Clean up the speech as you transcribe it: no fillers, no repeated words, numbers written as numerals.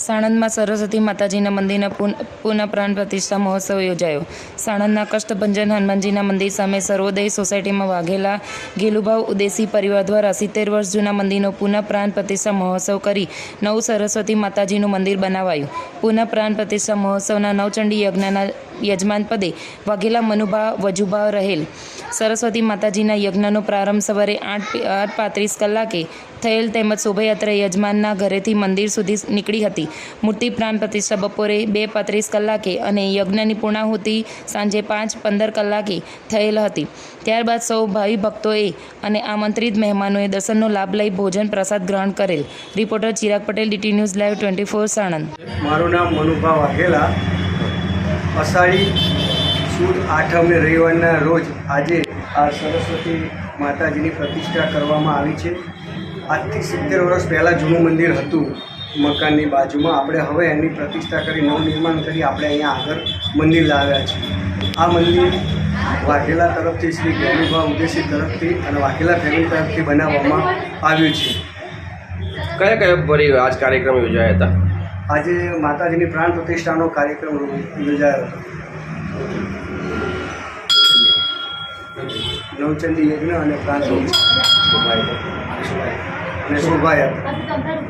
સાણંદમાં સરસ્વતી માતાજીના મંદિરના પુનઃ પ્રાણ પ્રતિષ્ઠા મહોત્સવ યોજાયો। સાણંદના કષ્ટભંજન હનુમાનજીના મંદિર સામે સર્વોદય સોસાયટીમાં વાઘેલા ગેલુભાવ ઉદેસી પરિવાર દ્વારા 70 વર્ષ જૂના મંદિરનો પુનઃ પ્રાણ પ્રતિષ્ઠા મહોત્સવ કરી નવું સરસ્વતી માતાજીનું મંદિર બનાવાયું। પુનઃ પ્રાણ પ્રતિષ્ઠા મહોત્સવના નવચંડી યજ્ઞના યજમાન પદે વાઘેલા મનુભા વજુભા રહેલ। સરસ્વતી માતાજીના યજ્ઞનો પ્રારંભ સવારે 8:35 કલાકે થયેલ તેમજ શોભાયાત્રા યજમાનના ઘરેથી મંદિર સુધી નીકળી હતી। મૂર્તિ પ્રાણ પ્રતિષ્ઠા બપોરે 2:35 કલાકે અને યજ્ઞની પૂર્ણાહુતિ સાંજે 5:15 કલાકે થયેલ હતી। ત્યારબાદ સૌ ભાવિ ભક્તોએ અને આમંત્રિત મહેમાનોએ દર્શનનો લાભ લઈ ભોજન પ્રસાદ ગ્રહણ કરેલ। Reporter Chirag Patel, DT news live 24 Sanand. મારું નામ મનુભા વાઘેલા। અષાઢી સુદ આઠમને રવિવારના રોજ આજે આ સરસ્વતી માતાજીની પ્રતિષ્ઠા કરવામાં આવી છે। આજથી 70 વર્ષ પહેલાં જૂનું મંદિર હતું મકાનની બાજુમાં। આપણે હવે એની પ્રતિષ્ઠા કરી નવનિર્માણ કરી આપણે અહીંયા આગળ મંદિર લાવ્યા છીએ। આ મંદિર વાઘેલા તરફથી શ્રી ગેલુભા ઉદેસી તરફથી અને વાઘેલા ફેમિલી તરફથી બનાવવામાં આવ્યું છે। કયા કયા ફરી આજ કાર્યક્રમ યોજાયા હતા? આજે માતાજીની પ્રાણ પ્રતિષ્ઠાનો કાર્યક્રમ યોજાયો હતો। નવચંડી યજ્ઞ અને પ્રાણ પ્રતિષ્ઠા અને શોભાયાત્રા।